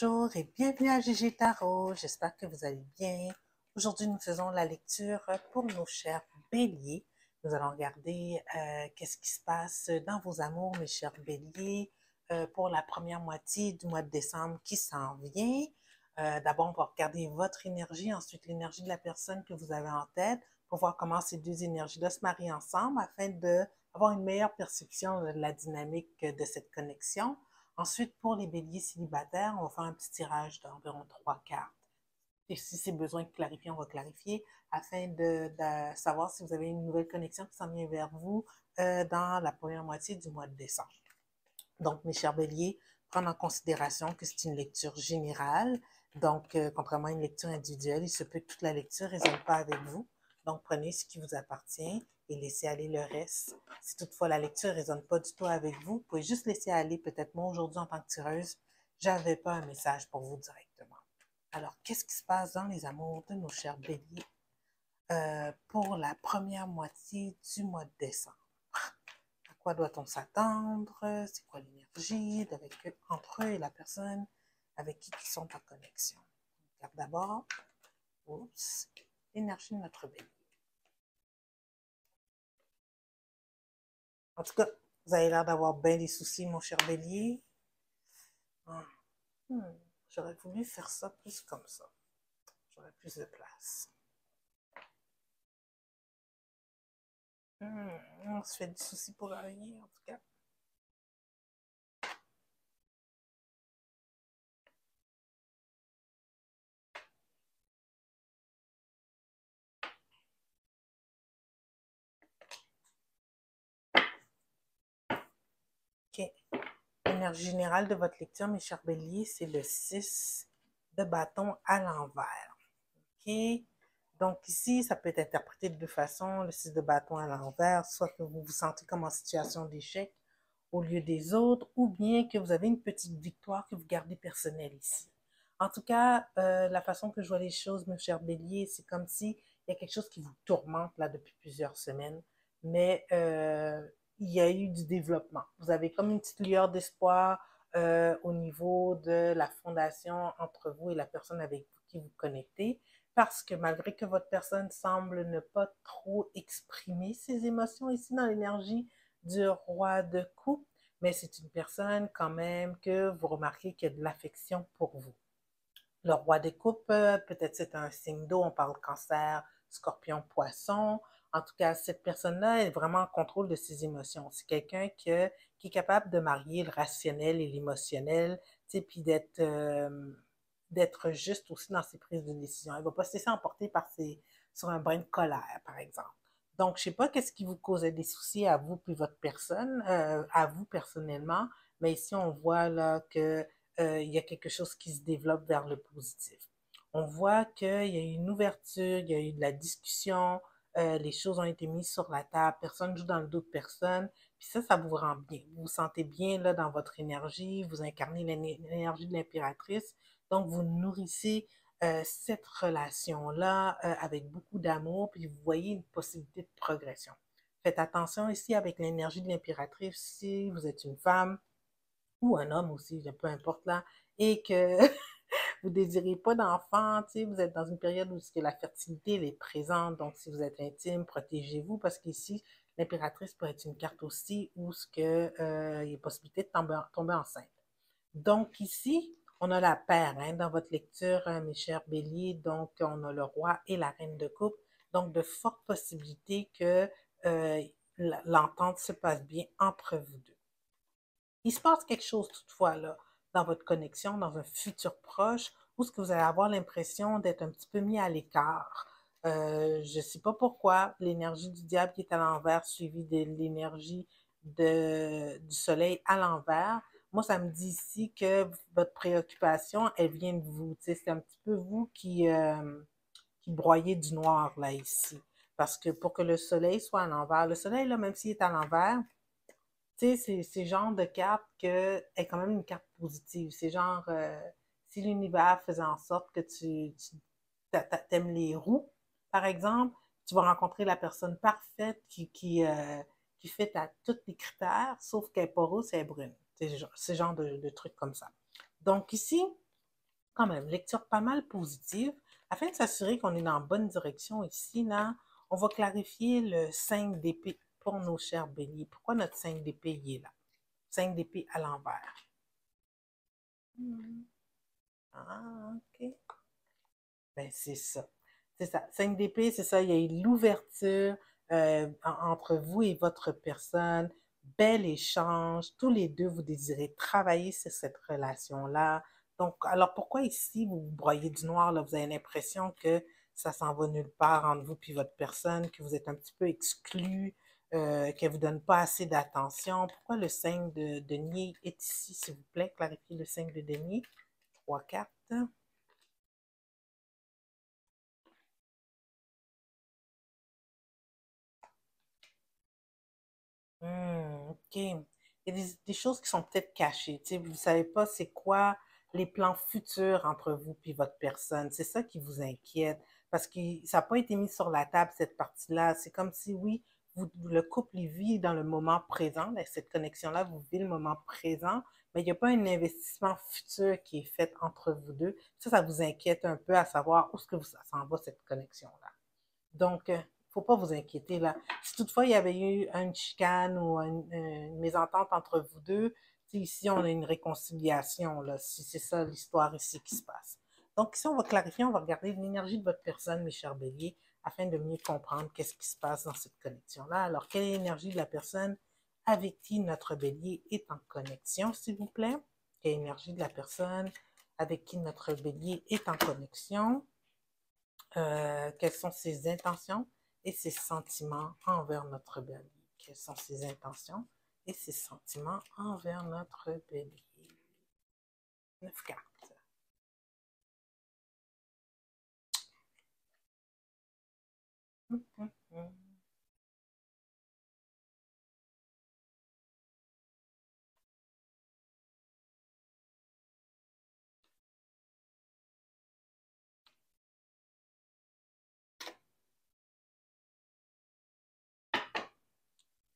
Bonjour et bienvenue à Gigi Tarot. J'espère que vous allez bien. Aujourd'hui, nous faisons la lecture pour nos chers béliers. Nous allons regarder qu'est-ce qui se passe dans vos amours, mes chers béliers, pour la première moitié du mois de décembre qui s'en vient. D'abord, on va regarder votre énergie, ensuite l'énergie de la personne que vous avez en tête pour voir comment ces deux énergies-là se marient ensemble afin d'avoir une meilleure perception de la dynamique de cette connexion. Ensuite, pour les béliers célibataires, on va faire un petit tirage d'environ 3 cartes. Et si c'est besoin de clarifier, on va clarifier afin de savoir si vous avez une nouvelle connexion qui s'en vient vers vous dans la première moitié du mois de décembre. Donc, mes chers béliers, prendre en considération que c'est une lecture générale. Donc, contrairement à une lecture individuelle, il se peut que toute la lecture ne résonne pas avec vous. Donc, prenez ce qui vous appartient et laissez aller le reste. Si toutefois la lecture ne résonne pas du tout avec vous, vous pouvez juste laisser aller. Peut-être moi, aujourd'hui, en tant que tireuse, j'avais pas un message pour vous directement. Alors, qu'est-ce qui se passe dans les amours de nos chers béliers pour la première moitié du mois de décembre? À quoi doit-on s'attendre? C'est quoi l'énergie entre eux et la personne avec qui ils sont en connexion? On regarde d'abord l'énergie de notre bélier. En tout cas, vous avez l'air d'avoir bien des soucis, mon cher bélier. J'aurais voulu faire ça plus comme ça. J'aurais plus de place. On se fait du souci pour rien, en tout cas. OK. L'énergie générale de votre lecture, mes chers béliers, c'est le 6 de bâton à l'envers. OK? Donc ici, ça peut être interprété de deux façons, le 6 de bâton à l'envers, soit que vous vous sentez comme en situation d'échec au lieu des autres, ou bien que vous avez une petite victoire que vous gardez personnelle ici. En tout cas, la façon que je vois les choses, mes chers béliers, c'est comme si il y a quelque chose qui vous tourmente là depuis plusieurs semaines, mais il y a eu du développement. Vous avez comme une petite lueur d'espoir au niveau de la fondation entre vous et la personne avec qui vous connectez, parce que malgré que votre personne semble ne pas trop exprimer ses émotions ici dans l'énergie du roi de coupe, mais c'est une personne quand même que vous remarquez qu'il y a de l'affection pour vous. Le roi des coupes, peut-être c'est un signe d'eau, on parle cancer, scorpion, poisson. En tout cas, cette personne-là est vraiment en contrôle de ses émotions. C'est quelqu'un qui est capable de marier le rationnel et l'émotionnel, puis d'être juste aussi dans ses prises de décision. Elle ne va pas se laisser emporter sur un brin de colère, par exemple. Donc, je ne sais pas qu'est-ce qui vous causait des soucis à vous puis votre personne, à vous personnellement, mais ici, on voit là que il y a quelque chose qui se développe vers le positif. On voit qu'il y a eu une ouverture, il y a eu de la discussion, les choses ont été mises sur la table, personne ne joue dans le dos de personne, puis ça vous rend bien. Vous vous sentez bien là dans votre énergie, vous incarnez l'énergie de l'impératrice, donc vous nourrissez cette relation-là avec beaucoup d'amour, puis vous voyez une possibilité de progression. Faites attention ici avec l'énergie de l'impératrice, si vous êtes une femme, ou un homme aussi, peu importe là, et que vous ne désirez pas d'enfant, vous êtes dans une période où la fertilité elle est présente, donc si vous êtes intime, protégez-vous, parce qu'ici, l'impératrice peut être une carte aussi où il y a possibilité de tomber enceinte. Donc ici, on a la paire dans votre lecture, mes chers béliers, donc on a le roi et la reine de coupe, donc de fortes possibilités que l'entente se passe bien entre vous deux. Il se passe quelque chose toutefois là, dans votre connexion, dans un futur proche, où est-ce que vous allez avoir l'impression d'être un petit peu mis à l'écart. Je ne sais pas pourquoi, l'énergie du diable qui est à l'envers, suivie de l'énergie du soleil à l'envers. Moi, ça me dit ici que votre préoccupation, elle vient de vous. C'est un petit peu vous qui broyez du noir là, ici. Parce que pour que le soleil soit à l'envers, le soleil, là, même s'il est à l'envers, tu sais, c'est genre de carte que est quand même une carte positive. C'est genre, si l'univers faisait en sorte que tu t'aimes les roues, par exemple, tu vas rencontrer la personne parfaite qui fait à tous les critères, sauf qu'elle n'est pas rousse, elle est brune. C'est genre de trucs comme ça. Donc ici, Quand même, lecture pas mal positive. Afin de s'assurer qu'on est dans la bonne direction ici, là, on va clarifier le 5 d'épée pour nos chers béliers. Pourquoi notre 5 d'épée il est là? 5 d'épée à l'envers. Ah, ok. Ben, c'est ça. C'est ça. 5 d'épée, c'est ça. Il y a eu l'ouverture entre vous et votre personne. Bel échange. Tous les deux, vous désirez travailler sur cette relation-là. Donc, alors pourquoi ici, vous broyez du noir, là? Vous avez l'impression que ça s'en va nulle part entre vous et votre personne, que vous êtes un petit peu exclu, qu'elle ne vous donne pas assez d'attention. Pourquoi le 5 de denier est ici, s'il vous plaît? Clarifiez le 5 de denier. 3 cartes. OK. Il y a des choses qui sont peut-être cachées. Tu sais, vous ne savez pas c'est quoi les plans futurs entre vous et votre personne. C'est ça qui vous inquiète. Parce que ça n'a pas été mis sur la table, cette partie-là. C'est comme si, oui, le couple il vit dans le moment présent. Avec cette connexion-là, vous vivez le moment présent, mais il n'y a pas un investissement futur qui est fait entre vous deux. Ça vous inquiète un peu à savoir où est-ce que ça s'en va, cette connexion-là. Donc, il ne faut pas vous inquiéter là. Si toutefois il y avait eu une chicane ou une mésentente entre vous deux, ici on a une réconciliation, là, si c'est ça l'histoire ici qui se passe. Donc ici on va clarifier, on va regarder l'énergie de votre personne, mes chers béliers, afin de mieux comprendre qu'est-ce qui se passe dans cette connexion-là. Alors, quelle est l'énergie de la personne avec qui notre bélier est en connexion, s'il vous plaît? Quelle est l'énergie de la personne avec qui notre bélier est en connexion? Quelles sont ses intentions et ses sentiments envers notre bélier. Quelles sont ses intentions et ses sentiments envers notre bélier. 9 cartes.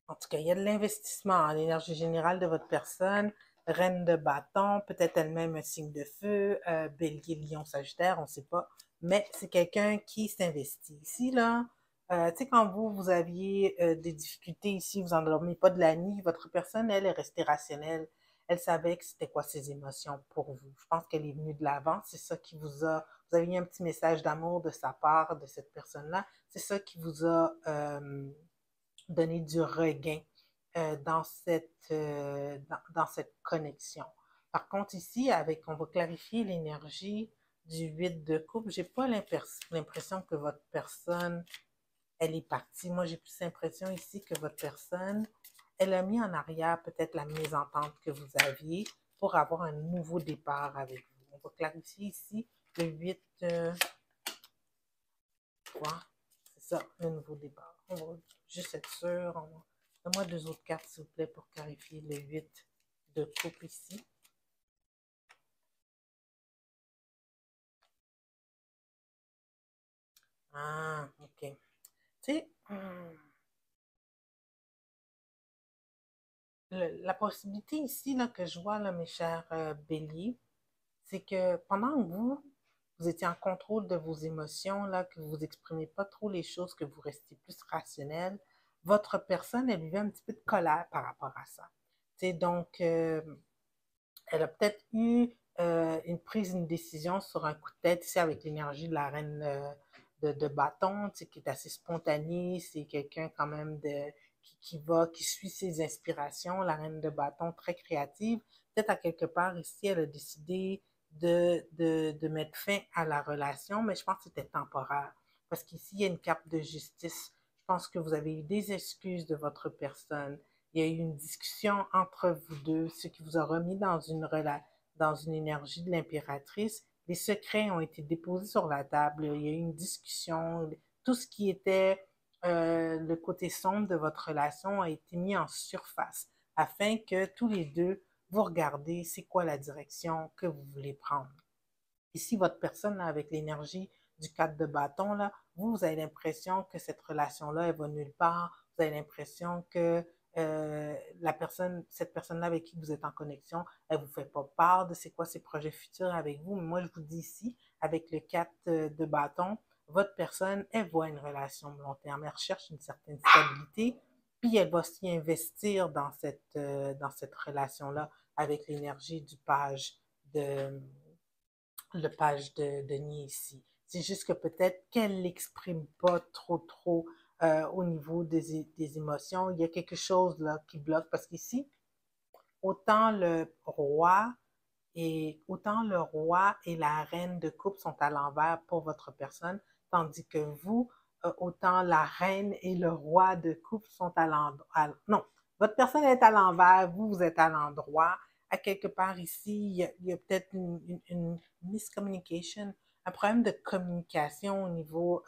En tout cas, il y a de l'investissement en l'énergie générale de votre personne. Reine de bâton, peut-être elle-même un signe de feu, bélier, lion, sagittaire, on ne sait pas. Mais c'est quelqu'un qui s'investit. Ici, là, tu sais, quand vous aviez des difficultés ici, vous n'endormiez pas de la nuit, votre personne, elle, est restée rationnelle. Elle savait que c'était quoi ses émotions pour vous. Je pense qu'elle est venue de l'avant. C'est ça qui vous avez eu un petit message d'amour de sa part, de cette personne-là. C'est ça qui vous a donner du regain dans cette connexion. Par contre, ici, on va clarifier l'énergie du 8 de coupe. J'ai pas l'impression que votre personne, elle est partie. Moi, j'ai plus l'impression ici que votre personne, elle a mis en arrière peut-être la mésentente que vous aviez pour avoir un nouveau départ avec vous. On va clarifier ici le 8, 3, c'est ça, le nouveau départ. On va juste être sûr. Donne-moi deux autres cartes, s'il vous plaît, pour clarifier le 8 de coupe ici. Ah, ok. Tu sais, la possibilité ici là, que je vois, là, mes chers béliers, c'est que pendant que vous étiez en contrôle de vos émotions, là, que vous exprimez pas trop les choses, que vous restez plus rationnel, votre personne, elle vivait un petit peu de colère par rapport à ça. Tu sais, donc, elle a peut-être eu une décision sur un coup de tête ici avec l'énergie de la reine de bâton, tu sais, qui est assez spontanée. C'est quelqu'un quand même qui suit ses inspirations. La reine de bâton, très créative. Peut-être à quelque part ici, elle a décidé de mettre fin à la relation, mais je pense que c'était temporaire. Parce qu'ici, il y a une carte de justice. Je pense que vous avez eu des excuses de votre personne. Il y a eu une discussion entre vous deux, ce qui vous a remis dans une énergie de l'impératrice. Les secrets ont été déposés sur la table. Il y a eu une discussion. Tout ce qui était le côté sombre de votre relation a été mis en surface afin que tous les deux, vous regardez c'est quoi la direction que vous voulez prendre. Ici, votre personne, là, avec l'énergie du 4 de bâton, là, vous avez l'impression que cette relation-là, elle va nulle part. Vous avez l'impression que cette personne-là avec qui vous êtes en connexion, elle vous fait pas part de c'est quoi ses projets futurs avec vous. Mais moi, je vous dis ici, avec le 4 de bâton, votre personne, elle voit une relation de long terme. Elle recherche une certaine stabilité, puis elle va s'y investir dans cette relation-là avec l'énergie du page de, le page de Nid ici. C'est juste que peut-être qu'elle l'exprime pas trop au niveau des émotions. Il y a quelque chose là qui bloque parce qu'ici, autant autant le roi et la reine de coupe sont à l'envers pour votre personne, tandis que vous, autant la reine et le roi de coupe sont à l'endroit. Non, votre personne est à l'envers, vous êtes à l'endroit. À quelque part ici, il y a peut-être une miscommunication, un problème de communication au niveau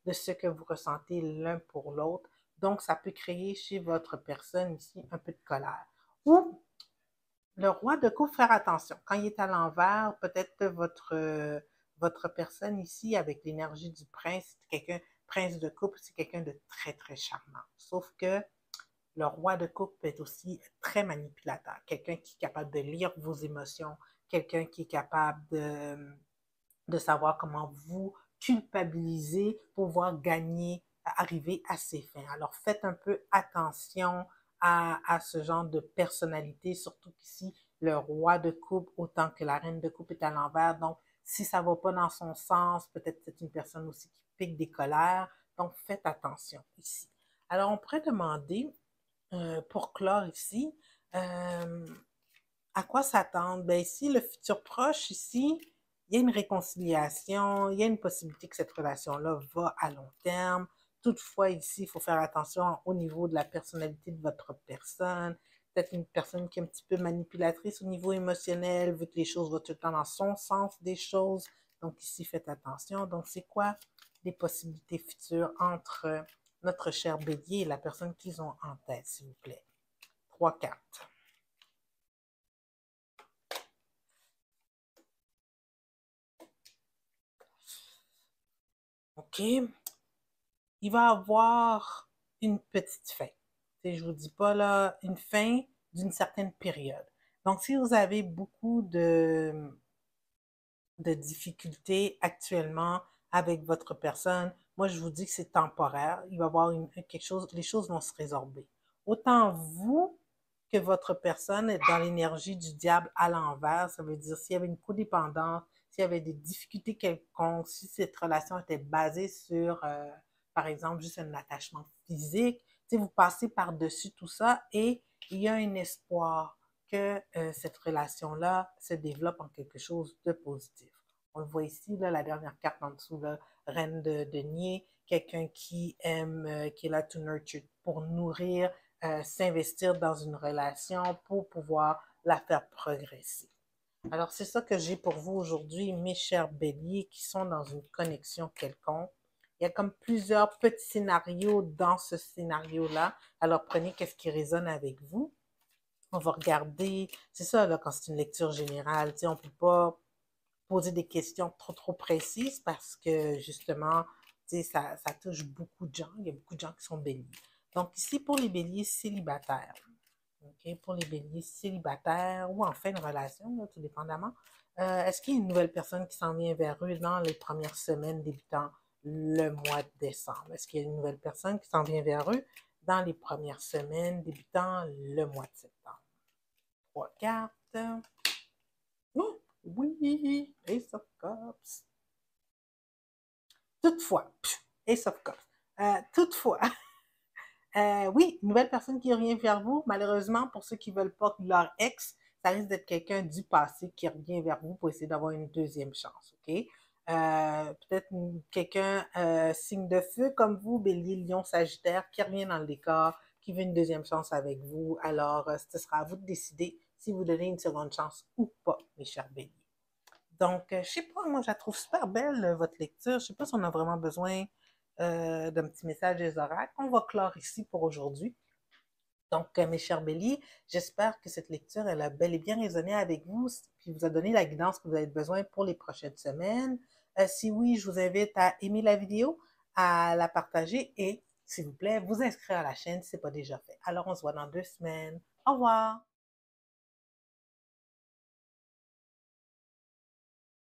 de ce que vous ressentez l'un pour l'autre. Donc, ça peut créer chez votre personne ici un peu de colère. Ou le roi de coupe, faire attention. Quand il est à l'envers, peut-être que votre personne ici, avec l'énergie du prince, prince de coupe, c'est quelqu'un de très charmant. Sauf que le roi de coupe est aussi très manipulateur. Quelqu'un qui est capable de lire vos émotions, quelqu'un qui est capable de savoir comment vous culpabiliser pour pouvoir gagner, arriver à ses fins. Alors faites un peu attention à ce genre de personnalité, surtout qu'ici, le roi de coupe autant que la reine de coupe est à l'envers. Donc, si ça ne va pas dans son sens, peut-être c'est une personne aussi qui pique des colères. Donc, faites attention ici. Alors, on pourrait demander, pour clore ici, à quoi s'attendre? Ben ici, le futur proche, ici, il y a une réconciliation, il y a une possibilité que cette relation-là va à long terme. Toutefois, ici, il faut faire attention au niveau de la personnalité de votre personne. Peut-être une personne qui est un petit peu manipulatrice au niveau émotionnel, veut que les choses vont tout le temps dans son sens des choses. Donc ici, faites attention. Donc, c'est quoi les possibilités futures entre notre cher bélier et la personne qu'ils ont en tête, s'il vous plaît? 3 cartes. OK? Il va avoir une petite fin. Je ne vous dis pas là, une fin d'une certaine période. Donc, si vous avez beaucoup de difficultés actuellement avec votre personne, moi, je vous dis que c'est temporaire. Il va y avoir quelque chose, les choses vont se résorber. Autant vous que votre personne est dans l'énergie du diable à l'envers, ça veut dire s'il y avait une codépendance, s'il y avait des difficultés quelconques, si cette relation était basée sur, par exemple, juste un attachement physique, vous passez par-dessus tout ça et il y a un espoir que cette relation-là se développe en quelque chose de positif. On le voit ici, là, la dernière carte en dessous, là, reine de denier, quelqu'un qui aime, qui est là to nurture, pour nourrir, s'investir dans une relation pour pouvoir la faire progresser. Alors, c'est ça que j'ai pour vous aujourd'hui, mes chers béliers qui sont dans une connexion quelconque. Il y a comme plusieurs petits scénarios dans ce scénario-là. Alors, prenez qu'est-ce qui résonne avec vous. On va regarder, c'est ça, là, quand c'est une lecture générale, on ne peut pas poser des questions trop précises parce que, justement, ça touche beaucoup de gens. Il y a beaucoup de gens qui sont béliers. Donc, ici, pour les béliers célibataires, OK, pour les béliers célibataires ou en fin de relation, là, tout dépendamment, est-ce qu'il y a une nouvelle personne qui s'en vient vers eux dans les premières semaines débutant le mois de décembre? Est-ce qu'il y a une nouvelle personne qui s'en vient vers eux dans les premières semaines débutant le mois de septembre? 3 cartes. Oh, oui, Ace of Cups. Toutefois, Ace of Cups. Toutefois, oui, une nouvelle personne qui revient vers vous. Malheureusement, pour ceux qui ne veulent pas que leur ex, ça risque d'être quelqu'un du passé qui revient vers vous pour essayer d'avoir une deuxième chance, OK? Peut-être quelqu'un signe de feu comme vous, Bélier, Lion, Sagittaire, qui revient dans le décor, qui veut une deuxième chance avec vous. Alors, ce sera à vous de décider si vous donnez une seconde chance ou pas, mes chers Béliers. Donc, je ne sais pas, moi, je la trouve super belle, votre lecture. Je ne sais pas si on a vraiment besoin d'un petit message des oracles. On va clore ici pour aujourd'hui. Donc, mes chers béliers, j'espère que cette lecture, elle a bel et bien résonné avec vous, puis vous a donné la guidance que vous avez besoin pour les prochaines semaines. Si oui, je vous invite à aimer la vidéo, à la partager et s'il vous plaît, vous inscrire à la chaîne si ce n'est pas déjà fait. Alors, on se voit dans 2 semaines. Au revoir!